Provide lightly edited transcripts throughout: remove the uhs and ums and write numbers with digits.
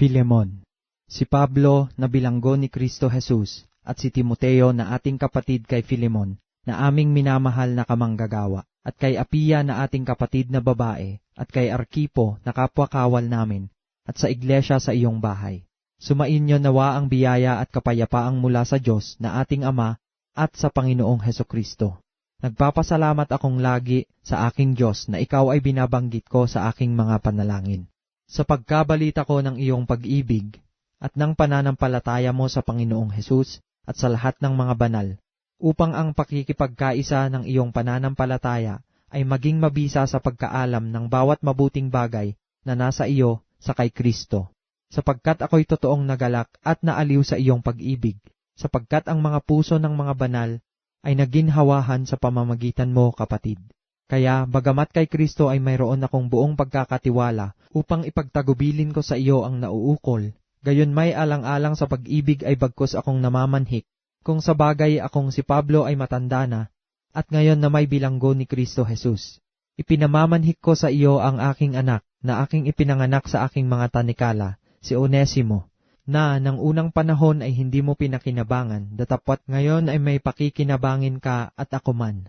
Filemon. Si Pablo na bilanggo ni Kristo Jesus at si Timoteo na ating kapatid kay Filemon na aming minamahal na kamanggagawa at kay Apia na ating kapatid na babae at kay Arkipo na kapwa-kawal namin at sa iglesia sa iyong bahay. Sumainyo nawa ang biyaya at kapayapaang mula sa Diyos na ating Ama at sa Panginoong Hesukristo. Nagpapasalamat akong lagi sa aking Diyos na ikaw ay binabanggit ko sa aking mga panalangin. Sa pagkabalita ko ng iyong pag-ibig at ng pananampalataya mo sa Panginoong Hesus at sa lahat ng mga banal, upang ang pakikipagkaisa ng iyong pananampalataya ay maging mabisa sa pagkaalam ng bawat mabuting bagay na nasa iyo sa kay Kristo. Sapagkat ako'y totoong nagalak at naaliw sa iyong pag-ibig, sapagkat ang mga puso ng mga banal ay naginhawahan sa pamamagitan mo, kapatid. Kaya, bagamat kay Kristo ay mayroon akong buong pagkakatiwala upang ipagtagubilin ko sa iyo ang nauukol, gayon may alang-alang sa pag-ibig ay bagkus akong namamanhik, kung sa bagay akong si Pablo ay matanda na, at ngayon na may bilanggo ni Kristo Jesus. Ipinamamanhik ko sa iyo ang aking anak, na aking ipinanganak sa aking mga tanikala, si Onesimo, na nang unang panahon ay hindi mo pinakinabangan, datapwat ngayon ay may pakikinabangin ka at ako man,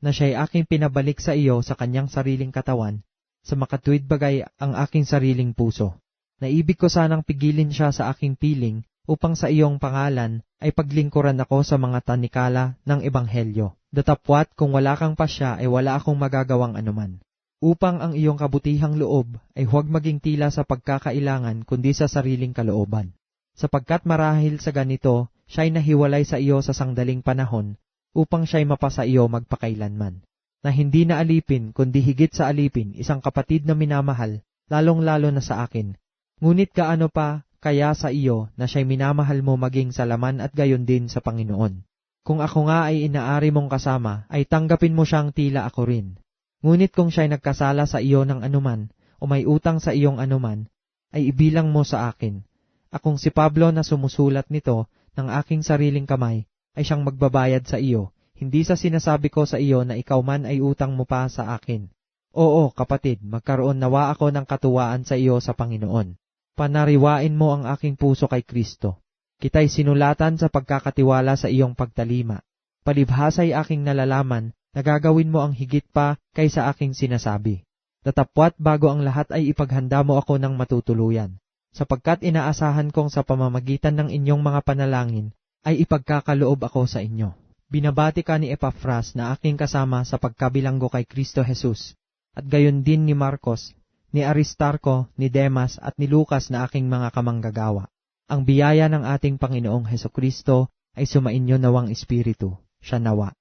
na siya'y aking pinabalik sa iyo sa kanyang sariling katawan, sa makatuwid bagay ang aking sariling puso. Naibig ko sanang pigilin siya sa aking piling, upang sa iyong pangalan ay paglingkuran ako sa mga tanikala ng Ebanghelyo. Datapwat kung wala kang pasya ay wala akong magagawang anuman. Upang ang iyong kabutihang loob ay huwag maging tila sa pagkakailangan kundi sa sariling kalooban. Sapagkat marahil sa ganito, siya'y nahiwalay sa iyo sa sangdaling panahon, upang siya'y mapasa iyo magpakailanman. Na hindi na alipin, kundi higit sa alipin, isang kapatid na minamahal, lalong-lalo na sa akin. Ngunit gaano pa kaya sa iyo na siya'y minamahal mo maging sa laman at gayon din sa Panginoon. Kung ako nga ay inaari mong kasama, ay tanggapin mo siyang tila ako rin. Ngunit kung siya'y nagkasala sa iyo ng anuman, o may utang sa iyong anuman, ay ibilang mo sa akin. Akong si Pablo na sumusulat nito ng aking sariling kamay, ay siyang magbabayad sa iyo, hindi sa sinasabi ko sa iyo na ikaw man ay utang mo pa sa akin. Oo, kapatid, magkaroon nawa ako ng katuwaan sa iyo sa Panginoon. Panariwain mo ang aking puso kay Kristo. Kita'y sinulatan sa pagkakatiwala sa iyong pagtalima. Palibhasa'y aking nalalaman na gagawin mo ang higit pa kaysa aking sinasabi. Datapwat bago ang lahat ay ipaghanda mo ako ng matutuluyan, sapagkat inaasahan kong sa pamamagitan ng inyong mga panalangin, ay ipagkakaloob ako sa inyo. Binabati ka ni Epafras na aking kasama sa pagkabilanggo kay Kristo Jesus, at gayon din ni Marcos, ni Aristarco, ni Demas at ni Lucas na aking mga kamanggagawa. Ang biyaya ng ating Panginoong Hesukristo ay sumainyo nawang Espiritu, siya nawa.